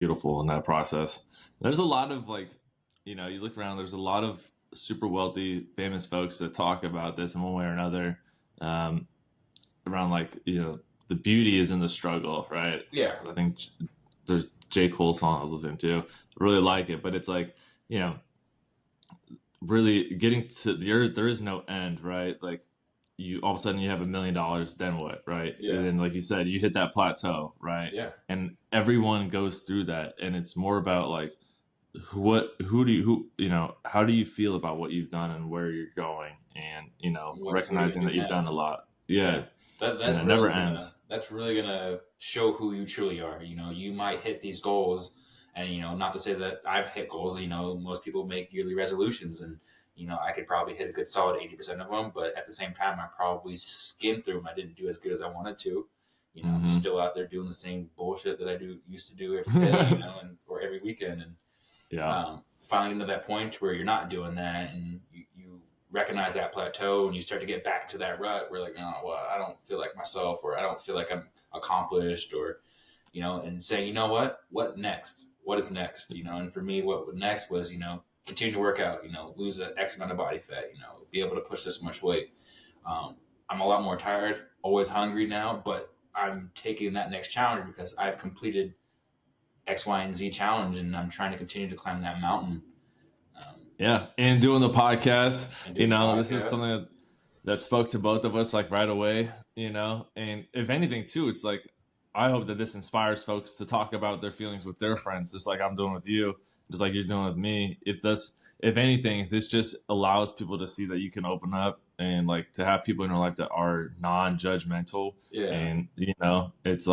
beautiful in that process. There's a lot of you look around, there's a lot of super wealthy, famous folks that talk about this in one way or another, um, around the beauty is in the struggle, right? Yeah. I think there's J. Cole song I was listening to. I really like it, but it's you know, really getting to there is no end, right? Like you all of a sudden you have $1 million, then what, right? Yeah. And then like you said, you hit that plateau, right? Yeah. And everyone goes through that, and it's more about how do you feel about what you've done and where you're going, and recognizing that you've done a lot. Yeah. That's and it really never ends. That's really gonna show who you truly are. You might hit these goals, and not to say that I've hit goals. Most people make yearly resolutions, and I could probably hit a good solid 80% of them. But at the same time, I probably skimmed through them. I didn't do as good as I wanted to. I'm still out there doing the same bullshit that I used to do every day, or every weekend, and finally getting to that point where you're not doing that, and you recognize that plateau, and you start to get back to that rut where I don't feel like myself, or I don't feel like I'm accomplished, or and say, what next? What is next? And for me, what next was, continue to work out, lose an X amount of body fat, be able to push this much weight. I'm a lot more tired, always hungry now, but I'm taking that next challenge because I've completed X, Y, and Z challenge, and I'm trying to continue to climb that mountain. And doing the podcast, this is something that spoke to both of us right away, and if anything too, it's I hope that this inspires folks to talk about their feelings with their friends, just like I'm doing with you, just like you're doing with me. If anything, this just allows people to see that you can open up and to have people in your life that are non-judgmental. Yeah. And it's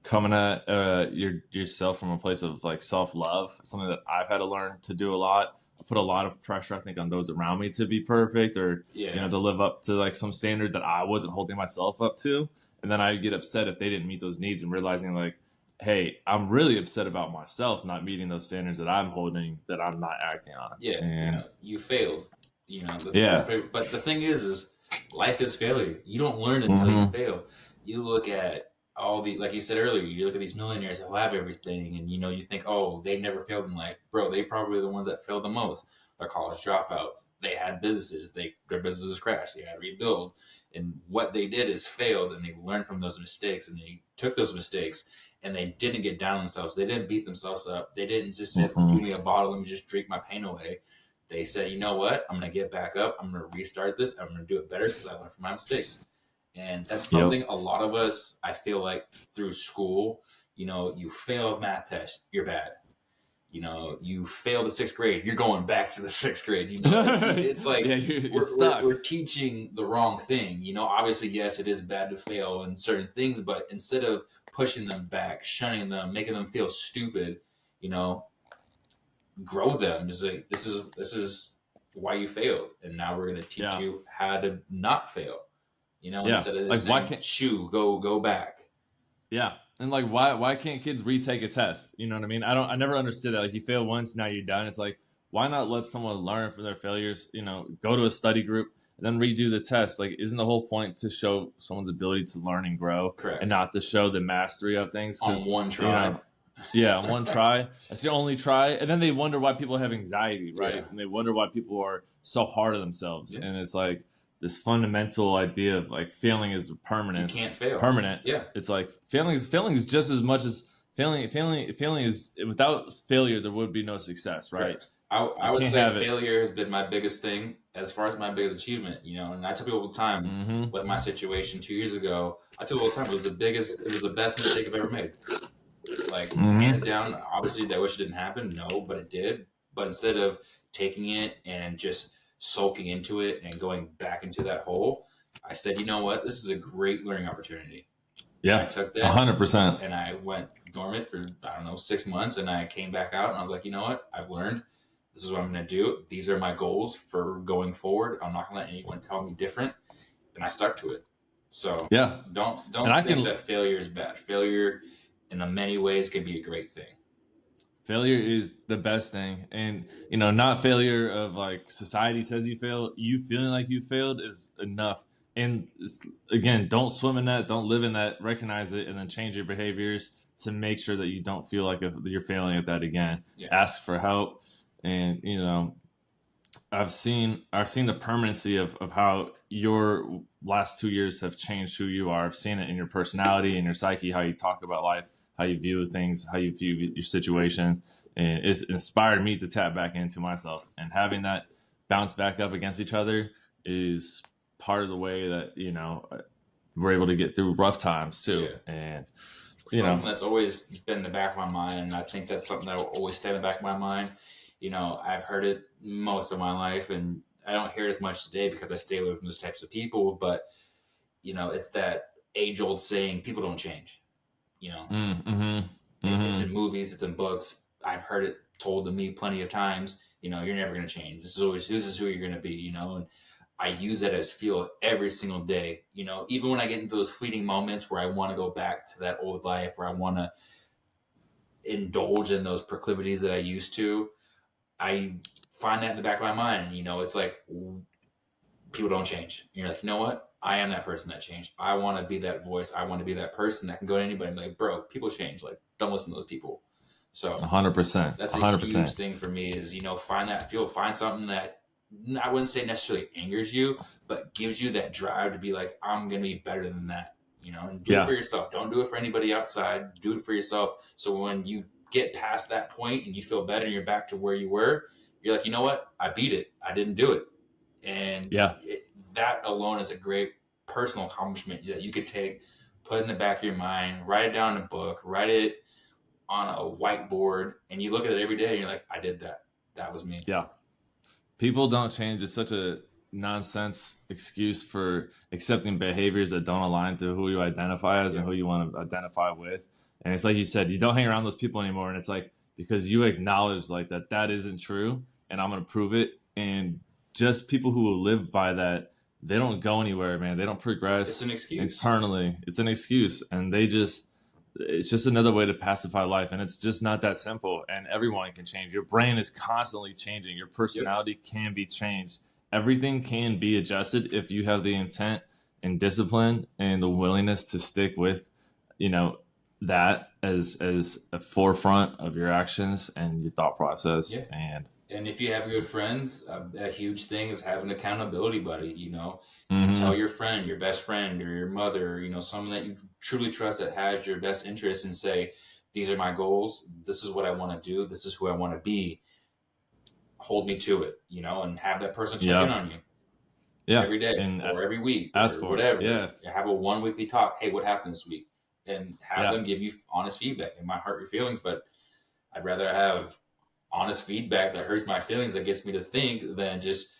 coming at yourself from a place of self-love, something that I've had to learn to do a lot. I put a lot of pressure, I think, on those around me to be perfect, or to live up to some standard that I wasn't holding myself up to. And then I get upset if they didn't meet those needs, and realizing hey, I'm really upset about myself not meeting those standards that I'm holding, that I'm not acting on. Yeah. And you failed. But the thing is life is failure. You don't learn until you fail. You look at all like you said earlier, you look at these millionaires who have everything, and you think, oh, they never failed in life. Bro, they probably the ones that failed the most. They're college dropouts. They had businesses. Their businesses crashed. They had to rebuild. And what they did is failed, and they learned from those mistakes, and they took those mistakes, and they didn't get down on themselves. They didn't beat themselves up. They didn't just say, give me a bottle and just drink my pain away. They said, you know what? I'm going to get back up. I'm going to restart this. I'm going to do it better because I learned from my mistakes. And that's something a lot of us, I feel like, through school, you fail a math test, you're bad. You fail the 6th grade, you're going back to the 6th grade. It's like you're stuck. We're teaching the wrong thing. Obviously, yes, it is bad to fail in certain things, but instead of pushing them back, shunning them, making them feel stupid, grow them. Just this is why you failed, and now we're going to teach you how to not fail. Instead of this why can't go back? Yeah. And why can't kids retake a test? You know what I mean? I never understood that. You fail once, now you're done. It's why not let someone learn from their failures? Go to a study group and then redo the test. Isn't the whole point to show someone's ability to learn and grow? Correct. And not to show the mastery of things on one try? On one try. That's the only try. And then they wonder why people have anxiety, right? Yeah. And they wonder why people are so hard on themselves. Yeah. And it's this fundamental idea of failing is permanent. You can't fail. Permanent. Yeah. It's failing is just as much as failing is, without failure there would be no success, right? Correct. I would say failure has been my biggest thing as far as my biggest achievement, and I tell people all the time with my situation 2 years ago, I tell people all the time it was the best mistake I've ever made. Hands down, obviously I wish it didn't happen, no, but it did. But instead of taking it and just sulking into it and going back into that hole, I said, you know what? This is a great learning opportunity. Yeah, I took that 100%. And I went dormant for, 6 months, and I came back out and I was like, you know what? I've learned. This is what I'm going to do. These are my goals for going forward. I'm not going to let anyone tell me different. And I stuck to it. So don't think that failure is bad. Failure in many ways can be a great thing. Failure is the best thing, and not failure of society says you failed. You feeling like you failed is enough. And again, don't swim in that, don't live in that. Recognize it, and then change your behaviors. to make sure that you don't feel like if you're failing at that again. Yeah. Ask for help, and I've seen the permanency of how your last 2 years have changed who you are. I've seen it in your personality, in your psyche, how you talk about life, how you view things, how you view your situation, and it's inspired me to tap back into myself. And having that bounce back up against each other is part of the way that we're able to get through rough times too. Yeah. And Something that's always been in the back of my mind, and I think that's something that will always stay in the back of my mind. I've heard it most of my life, and I don't hear it as much today because I stay away from those types of people. But it's that age-old saying: people don't change. It's in movies, it's in books. I've heard it told to me plenty of times. You're never going to change. This is who you're going to be. And I use that as fuel every single day. Even when I get into those fleeting moments where I want to go back to that old life, where I want to indulge in those proclivities that I used to, I find that in the back of my mind. It's like people don't change. And you're like, you know what? I am that person that changed. I want to be that voice. I want to be that person that can go to anybody and be like, bro, people change. Like, don't listen to those people. So 100%. That's a 100%. huge thing for me is, find that fuel, find something that I wouldn't say necessarily angers you, but gives you that drive to be like, I'm going to be better than that, and do it for yourself. Don't do it for anybody outside. Do it for yourself. So when you get past that point and you feel better and you're back to where you were, you're like, you know what? I beat it. I didn't do it. And that alone is a great personal accomplishment that you could take, put in the back of your mind, write it down in a book, write it on a whiteboard, and you look at it every day and you're like, I did that. That was me. Yeah. People don't change is such a nonsense excuse for accepting behaviors that don't align to who you identify as and who you want to identify with. And it's like you said, you don't hang around those people anymore. And it's like, because you acknowledge like that isn't true and I'm going to prove it. And just people who will live by that, they don't go anywhere, man. They don't progress. It's an excuse. Internally. It's an excuse. And it's just another way to pacify life. And it's just not that simple. And everyone can change. Your brain is constantly changing. Your personality can be changed. Everything can be adjusted if you have the intent and discipline and the willingness to stick with, that as a forefront of your actions and your thought process. Yeah. And if you have good friends, a huge thing is having an accountability buddy. Tell your friend, your best friend, or your mother, someone that you truly trust that has your best interest, and say, these are my goals. This is what I want to do. This is who I want to be. Hold me to it, and have that person check in on you every day or every week ask or whatever. Yeah. Have a 1 weekly talk. Hey, what happened this week? And have them give you honest feedback. It might hurt your feelings, but I'd rather have honest feedback that hurts my feelings, that gets me to think, than just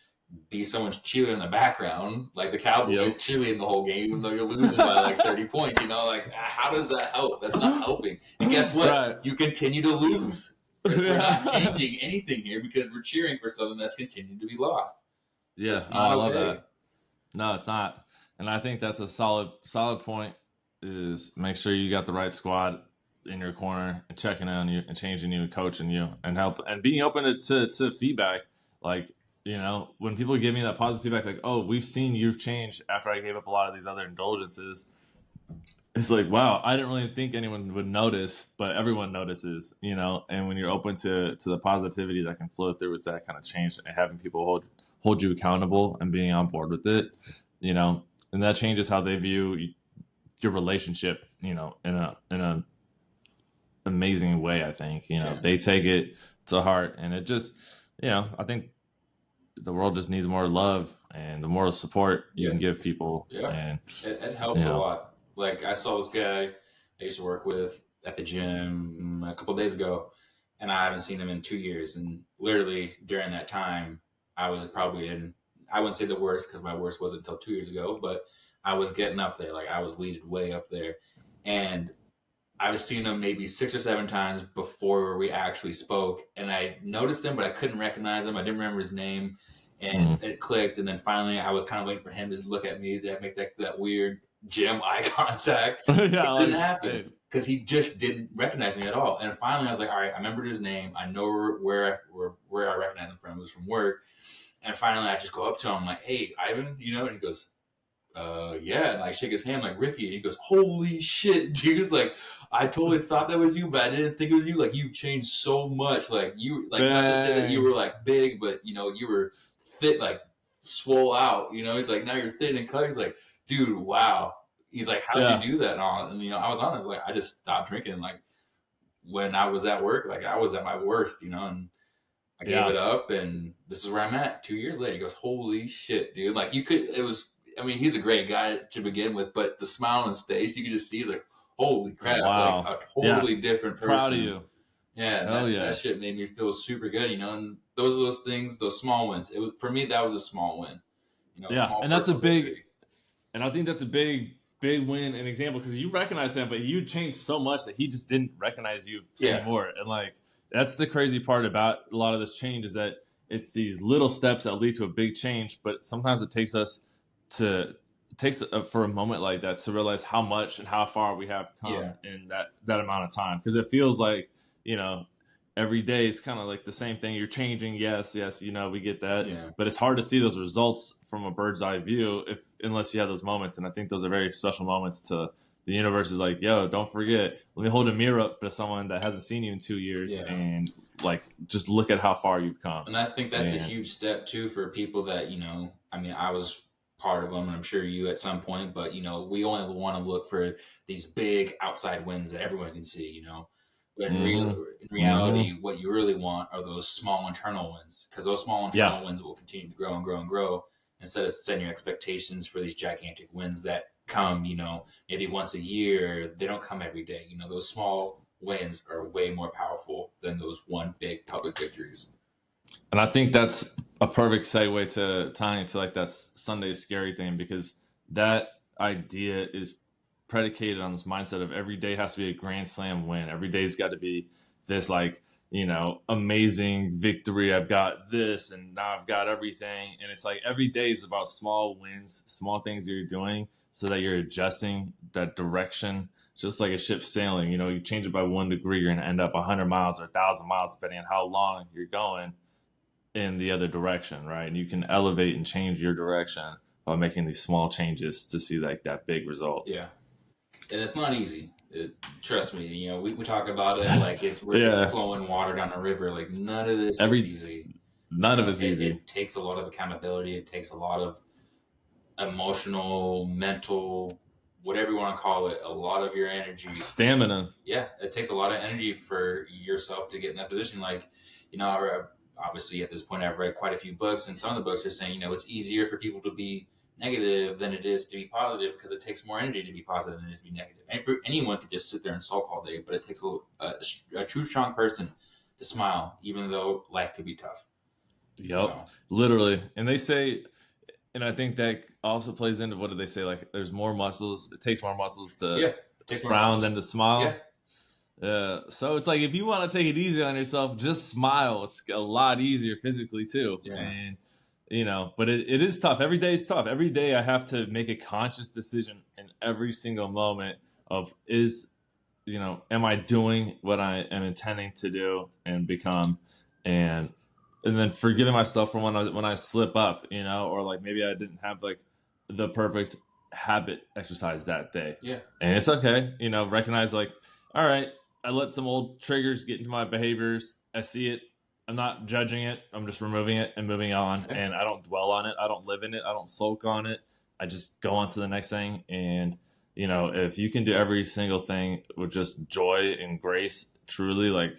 be someone's cheerleading in the background, like the Cowboys cheerleading the whole game, even though you're losing by like 30 points. Like, how does that help? That's not helping. And guess what? Right. You continue to lose. We're not changing anything here because we're cheering for something that's continued to be lost. Yeah, I love that. No, it's not. And I think that's a solid point, is make sure you got the right squad in your corner and checking on you and changing you and coaching you and help and being open to feedback. Like, when people give me that positive feedback, like, oh, we've seen you've changed after I gave up a lot of these other indulgences. It's like, wow, I didn't really think anyone would notice, but everyone notices, and when you're open to the positivity that can flow through with that kind of change and having people hold you accountable and being on board with it, and that changes how they view your relationship, in a amazing way. I think, they take it to heart, and it just, I think the world just needs more love and the more support you can give people. And it helps a lot. Like, I saw this guy I used to work with at the gym a couple of days ago, and I haven't seen him in 2 years. And literally during that time, I was probably I wouldn't say the worst, because my worst wasn't until 2 years ago, but I was getting up there. Like, I was leaded way up there. And I've seen him maybe 6 or 7 times before we actually spoke. And I noticed him, but I couldn't recognize him. I didn't remember his name. And it clicked. And then finally, I was kind of waiting for him to look at me, to make that weird gym eye contact. It didn't happen because he just didn't recognize me at all. And finally, I was like, all right, I remembered his name. I know where I recognize him from. It was from work. And finally, I just go up to him, I'm like, hey, Ivan, and he goes, yeah, and I shake his hand like Ricky, and he goes, holy shit, dude. It's like, I totally thought that was you, but I didn't think it was you. Like, you've changed so much. Like, you, like, not to say that you Dang. were like big, but you know, you were fit, like swole out. You know, he's like, now you're thin and cut. He's like, dude, wow. He's like, how'd you Yeah. do that? And you know, I was honest, like, I just stopped drinking. Like, when I was at work, like, I was at my worst, you know, and I gave it Yeah. up, and this is where I'm at. 2 years later, he goes, "Holy shit, dude!" Like you could, it was. I mean, he's a great guy to begin with, but the smile on his face, you could just see, like, "Holy crap!" Like Wow. a Yeah. totally different Proud of person. you. Yeah, and Hell that yeah. shit made me feel super good, you know. And those things, those small wins. It was, for me, that was a small win, you know, Yeah. small And that's a personal big, victory. and I think that's a big win and example because you recognize him, but you changed so much that he just didn't recognize you Yeah, anymore. And like that's the crazy part about a lot of this change is that it's these little steps that lead to a big change, but sometimes it takes us to takes for a moment like that to realize how much and how far we have yeah, come in that amount of time because it feels like you know every day is kind of like the same thing. You're changing, yes, we get that, yeah. but it's hard to see those results from a bird's eye view if unless you have those moments. And I think those are very special moments to the universe is like, yo, don't forget. Let me hold a mirror up to someone that hasn't seen you in 2 years Yeah. and like just look at how far you've come. And I think that's a And huge step too for people that, you know, I mean, I was part of them, and I'm sure you at some point, but you know, we only want to look for these big outside wins that everyone can see, you know. But mm-hmm, in mm-hmm, reality, what you really want are those small internal wins, because those small yeah. internal wins will continue to grow and grow and grow instead of setting your expectations for these gigantic wins that come, you know, maybe once a year. They don't come every day. You know, those small wins are way more powerful than those one big public victories. And I think that's a perfect segue to tying into like that Sunday scary thing because that idea is predicated on this mindset of every day has to be a grand slam win. Every day's got to be this like, amazing victory. I've got this and now I've got everything. And it's like every day is about small wins, small things you're doing so that you're adjusting that direction. Just like a ship sailing, you change it by 1 degree, you're going to end up 100 miles or 1,000 miles, depending on how long you're going in the other direction, right? And you can elevate and change your direction by making these small changes to see like that big result. Yeah, and it's not easy. Trust me. You know, we talk about it like we're just Yeah, flowing water down a river. Like none of this is every easy. You none of know, it's easy. it takes a lot of accountability. It takes a lot of emotional, mental, whatever you want to call it. A lot of your energy. Stamina. Yeah, it takes a lot of energy for yourself to get in that position. Like, you know, obviously at this point I've read quite a few books, and some of the books are saying, you know, it's easier for people to be negative than it is to be positive because it takes more energy to be positive than it is to be negative. And for anyone could just sit there and sulk all day, but it takes a true strong person to smile, even though life could be tough. Yep, So literally. And they say, and I think that also plays into what do they say? Like, there's more muscles. It takes more muscles yeah, to it takes more frown than muscles. to Yeah, smile. So it's like if you want to take it easy on yourself, just smile. It's a lot easier physically too, yeah, and but it is tough. Every day is tough. Every day I have to make a conscious decision in every single moment of am I doing what I am intending to do and become, and then forgiving myself for when I slip up, or like maybe I didn't have like the perfect habit exercise that day, yeah, and it's okay, recognize like, all right, I let some old triggers get into my behaviors. I see it. I'm not judging it. I'm just removing it and moving on. yeah, And I don't dwell on it. I don't live in it. I don't sulk on it. I just go on to the next thing. And, if you can do every single thing with just joy and grace, truly, like,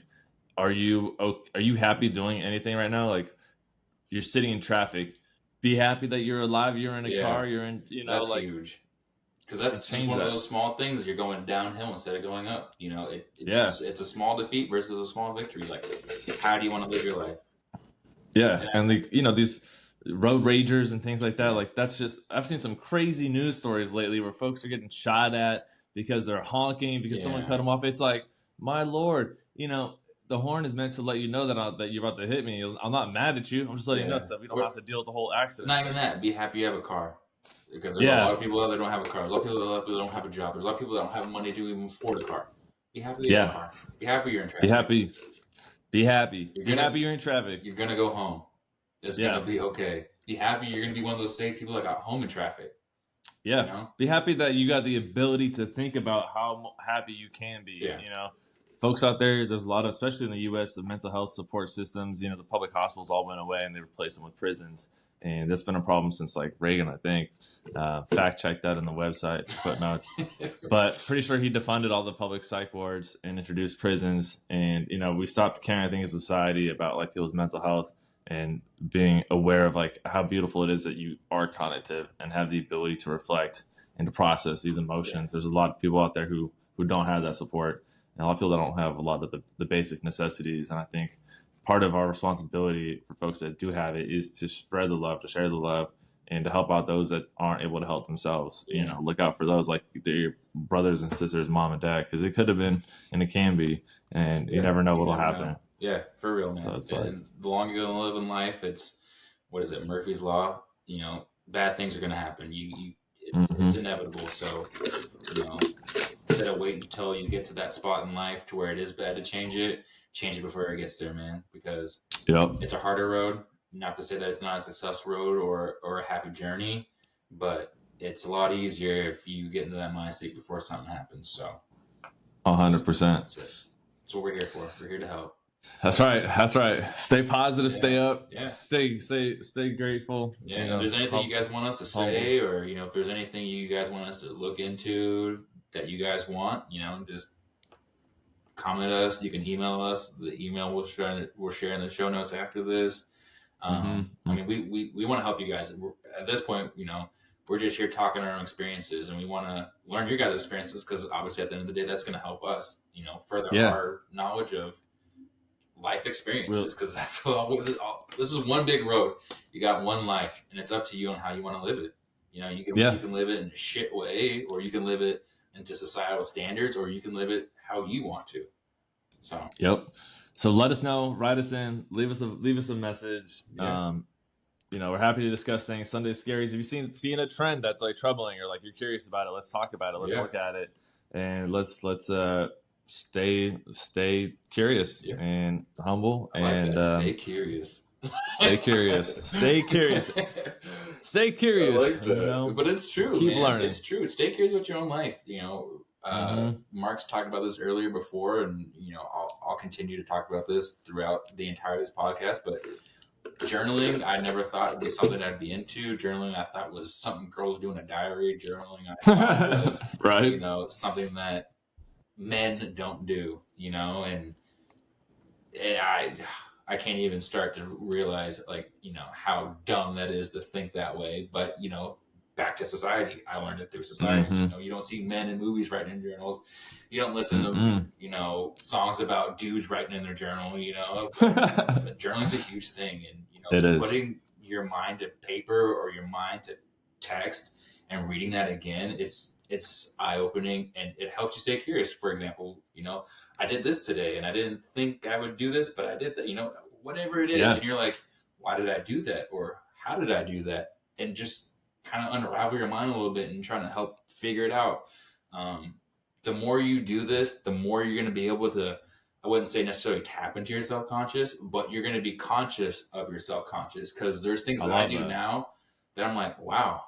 are you happy doing anything right now? Like, you're sitting in traffic. Be happy that you're alive. You're in a yeah. car. You're in, That's like, huge. Because and that's just change one of that. those small things. You're going downhill instead of going up. You know, Yeah. it's a small defeat versus a small victory. Like, how do you want to live your life? Yeah, And and these road ragers and things like that. yeah, Like that's just I've seen some crazy news stories lately where folks are getting shot at because they're honking because someone yeah, cut them off. It's like, my lord, the horn is meant to let you know that you're about to hit me. I'm not mad at you. I'm just letting you know yeah. so we don't Or have to deal with the whole accident not even thing. that. Be happy you have a car. Because there's a lot Yeah, of people out there that don't have a car. There's a lot of people out there that don't have a job. There's a lot of people that don't have money to even afford a car. Be happy you have a yeah. car. Be happy you're in Be traffic. happy. Be happy. You're Be gonna happy you're in traffic. you're gonna go home. It's gonna Yeah, be okay. Be happy you're gonna be one of those safe people that got home in traffic. You Yeah. know? Be happy that you got the ability to think about how happy you can be. Yeah. You know, folks out there, there's a lot of, especially in the U.S., the mental health support systems. You know, the public hospitals all went away and they replaced them with prisons, and that's been a problem since like Reagan, I think. Fact check that on the website footnotes. But pretty sure he defunded all the public psych wards and introduced prisons. And you know, we stopped caring, I think, as a society about like people's mental health and being aware of like how beautiful it is that you are cognitive and have the ability to reflect and to process these emotions. There's a lot of people out there who don't have that support, and a lot of people that don't have a lot of the basic necessities. And I think part of our responsibility for folks that do have it is to spread the love, to share the love, and to help out those that aren't able to help themselves. You know, look out for those like your brothers and sisters, mom and dad, because it could have been and it can be, and you never know what'll happen. Know. Yeah, for real, man. So it's and like, the longer you're gonna live in life, it's what is it, Murphy's Law? You know, bad things are gonna happen. It's inevitable. So, you know, instead of waiting until you get to that spot in life to where it is bad to change it before it gets there, man. Because it's a harder road. Not to say that it's not a successful road or a happy journey, but it's a lot easier if you get into that mindset before something happens. So, 100%. That's what we're here for. We're here to help. That's right. That's right. Stay positive. Stay up. Yeah. Stay grateful. Yeah. You know, if there's anything you guys want us to say, or you know, if there's anything you guys want us to look into that you guys want, you know, just comment us. You can email us. The email we'll share in the show notes after this. I mean, we want to help you guys. At this point, you know, we're just here talking our own experiences, and we want to learn your guys' experiences because obviously at the end of the day, that's going to help us, you know, further our knowledge of life experiences, because that's this is one big road. You got one life, and it's up to you on how you want to live it. You know, you can live it in a shit way, or you can live it into societal standards, or you can live it how you want to. So So let us know, write us in, leave us a message. You know, we're happy to discuss things. Sunday Scaries. If you've seen a trend that's like troubling, or like you're curious about it, let's talk about it. Let's look at it, and let's stay curious and humble, and stay curious. Stay curious. Stay curious. Stay curious. I like that. You know? But it's true. Keep man. learning. It's true. Stay curious about your own life. You know, Mark's talked about this earlier before, and you know, I'll continue to talk about this throughout the entire of this podcast. But journaling, I never thought would be something I'd be into. Journaling, I thought was something girls do in a diary. Journaling, I thought was right. You know, something that men don't do. You know, and I can't even start to realize, like, you know, how dumb that is to think that way. But, you know, back to society. I learned it through society. You know, you don't see men in movies writing in journals. You don't listen to, you know, songs about dudes writing in their journal, you know. Journaling's a huge thing. And, you know, putting your mind to paper or your mind to text and reading that again, it's eye-opening, and it helps you stay curious. For example, you know, I did this today and I didn't think I would do this, but I did that, you know, whatever it is. And you're like, why did I do that? Or how did I do that? And just kind of unravel your mind a little bit and trying to help figure it out. The more you do this, the more you're going to be able to, I wouldn't say necessarily tap into your self-conscious, but you're going to be conscious of your self-conscious, because there's things that I do now that I'm like, wow,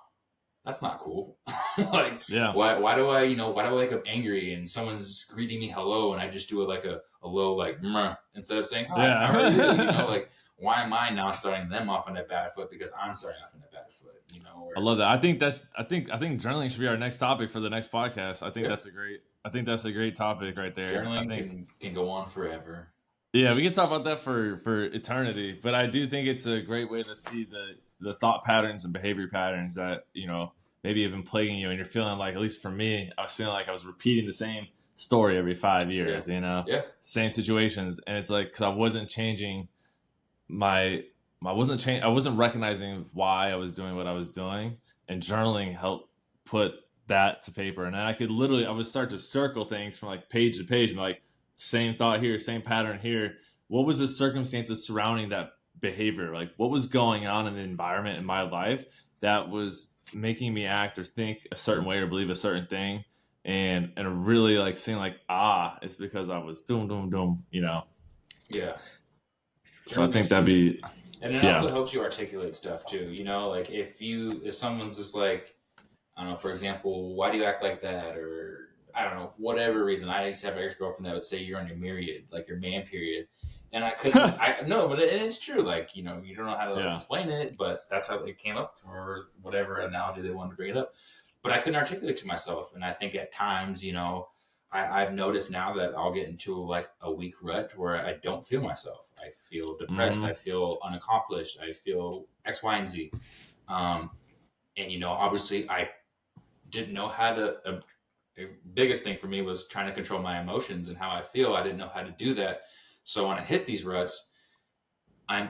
that's not cool. Like, why do I wake up angry and someone's greeting me hello and I just do it like a low, like, meh, instead of saying, hi, how are you? You know, like, why am I now starting them off on a bad foot because I'm starting off on a bad foot, you know? I love that. I think journaling should be our next topic for the next podcast. I think that's a great topic right there. Journaling can go on forever. Yeah, we can talk about that for eternity, but I do think it's a great way to see the thought patterns and behavior patterns that, you know, maybe have been plaguing you, and you're feeling like, at least for me, I was feeling like I was repeating the same story every 5 years, you know, same situations. And it's like, cause I wasn't changing I wasn't recognizing why I was doing what I was doing, and journaling helped put that to paper. And then I would start to circle things from like page to page, and like, same thought here, same pattern here. What was the circumstances surrounding that behavior? Like, what was going on in the environment in my life that was making me act or think a certain way or believe a certain thing? And really like seeing like, it's because I was doom, you know? Yeah. So I think that'd be... And it also helps you articulate stuff too, you know? Like, if someone's just like, I don't know, for example, why do you act like that? Or I don't know, for whatever reason. I used to have an ex girlfriend that would say you're on your period, like your man period. And I couldn't, I no, but it's true. Like, you know, you don't know how to Yeah. explain it, but that's how it came up for whatever analogy they wanted to bring it up. But I couldn't articulate to myself. And I think at times, you know, I've noticed now that I'll get into like a week rut where I don't feel myself. I feel depressed. I Hmm. feel unaccomplished. I feel X, Y, and Z. Um, and, you know, obviously I didn't know how to. The biggest thing for me was trying to control my emotions and how I feel. I didn't know how to do that. So when I hit these ruts, I'm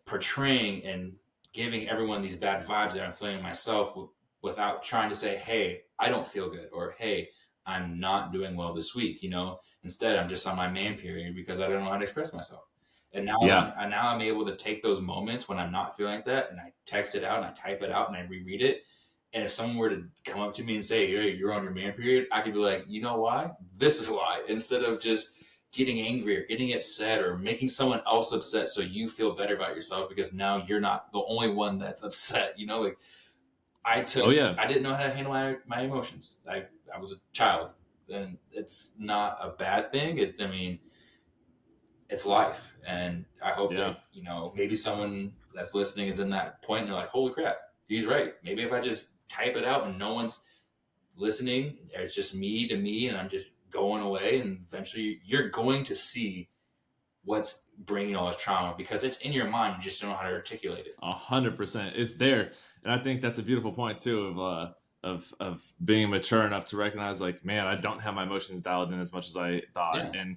portraying and giving everyone these bad vibes that I'm feeling myself without trying to say, hey, I don't feel good, or hey, I'm not doing well this week. You know, instead I'm just on my man period because I don't know how to express myself. And Yeah. now I'm able to take those moments when I'm not feeling like that, and I text it out and I type it out and I reread it. And if someone were to come up to me and say, hey, you're on your man period, I could be like, you know why? This is why. Instead of just getting angry or getting upset or making someone else upset so you feel better about yourself because now you're not the only one that's upset. You know, like Oh yeah. I didn't know how to handle my emotions. I was a child, and it's not a bad thing. I mean, it's life. And I hope Yeah. that, you know, maybe someone that's listening is in that point and they're like, holy crap, he's right. Maybe if I just type it out and no one's listening, it's just me to me and I'm just going away, and eventually you're going to see what's bringing all this trauma because it's in your mind. You just don't know how to articulate it. 100%. It's there, and I think that's a beautiful point too of being mature enough to recognize, like, man, I don't have my emotions dialed in as much as I thought, Yeah. and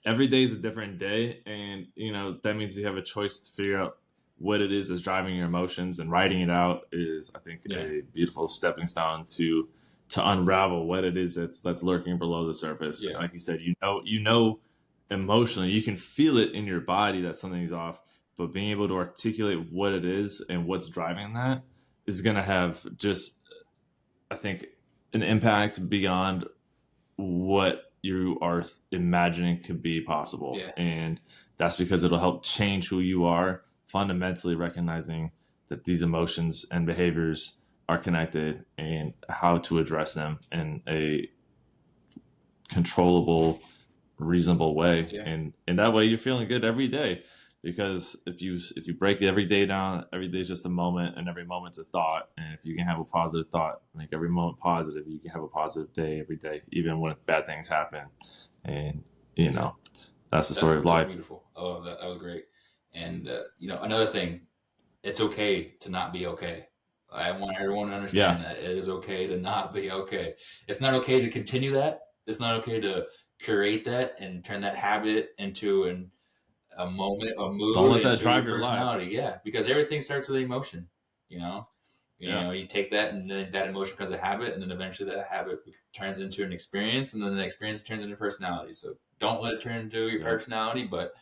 every day is a different day, and you know that means you have a choice to figure out what it is that's driving your emotions, and writing it out is, I think, Yeah. a beautiful stepping stone to unravel what it is that's lurking below the surface. Yeah. Like you said, you know emotionally, you can feel it in your body that something's off, but being able to articulate what it is and what's driving that is going to have just, I think, an impact beyond what you are imagining could be possible. Yeah. And that's because it'll help change who you are, fundamentally recognizing that these emotions and behaviors are connected and how to address them in a controllable, reasonable way. Yeah. And in that way you're feeling good every day, because if you break every day down, every day is just a moment and every moment's a thought, and if you can have a positive thought, make every moment positive, you can have a positive day every day, even when bad things happen. And you Yeah. know, that's the story of That's life. beautiful. I love that. That was great. And you know, another thing, it's okay to not be okay. I want everyone to Yeah. understand that it is okay to not be okay. It's not okay to continue that. It's not okay to curate that and turn that habit into a moment, a Don't mood, let that into your drive your life. personality. Yeah, because everything starts with emotion. You know, Yeah. you take that, and then that emotion becomes a habit, and then eventually that habit turns into an experience, and then the experience turns into personality. So don't let it turn into your Yeah. personality, but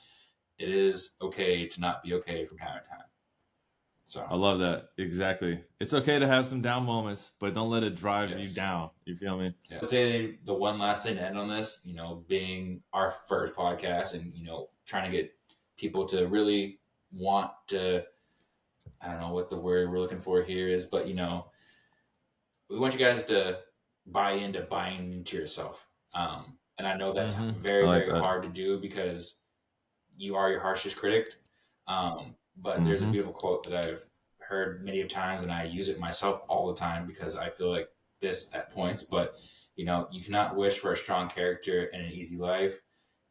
it is okay to not be okay from time to time. I So love that. Exactly. It's okay to have some down moments, but don't let it drive you yes. down. You feel me? Yeah. I'd say the one last thing to end on this, you know, being our first podcast and, you know, trying to get people to really want to, I don't know what the word we're looking for here is, but, you know, we want you guys to buy into yourself. And I know that's Mm-hmm. I very, like very that. hard to do because you are your harshest critic. But there's a Mm-hmm. beautiful quote that I've heard many of times, and I use it myself all the time because I feel like this at points. But you know, you cannot wish for a strong character and an easy life.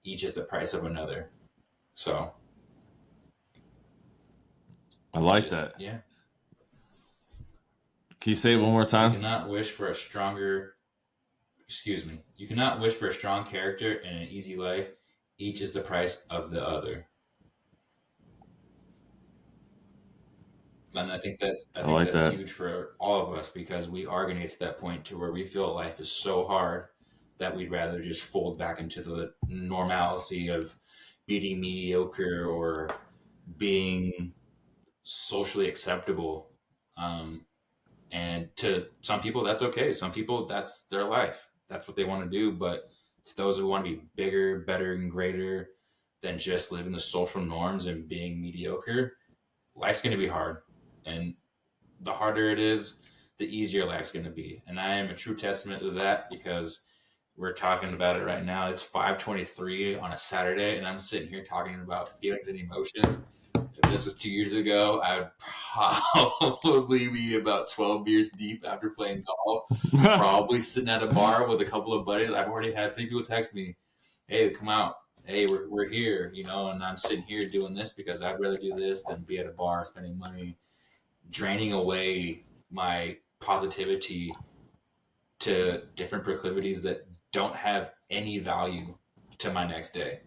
Each is the price of another. So I I like just, that. yeah, Can you say it one more you time? cannot wish for a stronger. Excuse me. You cannot wish for a strong character and an easy life. Each is the price of the other. And I I think like that's that. huge for all of us because we are going to get to that point to where we feel life is so hard that we'd rather just fold back into the normalcy of being mediocre or being socially acceptable. Um, and to some people, that's okay. Some people, that's their life. That's what they want to do. But to those who want to be bigger, better, and greater than just living the social norms and being mediocre, life's going to be hard. And the harder it is, the easier life's going to be. And I am a true testament to that because we're talking about it right now. It's 5:23 on a Saturday, and I'm sitting here talking about feelings and emotions. If this was 2 years ago, I would probably be about 12 beers deep after playing golf, probably sitting at a bar with a couple of buddies. I've already had 3 people text me, hey, come out. Hey, we're here, and I'm sitting here doing this because I'd rather do this than be at a bar spending money, draining away my positivity to different proclivities that don't have any value to my next day.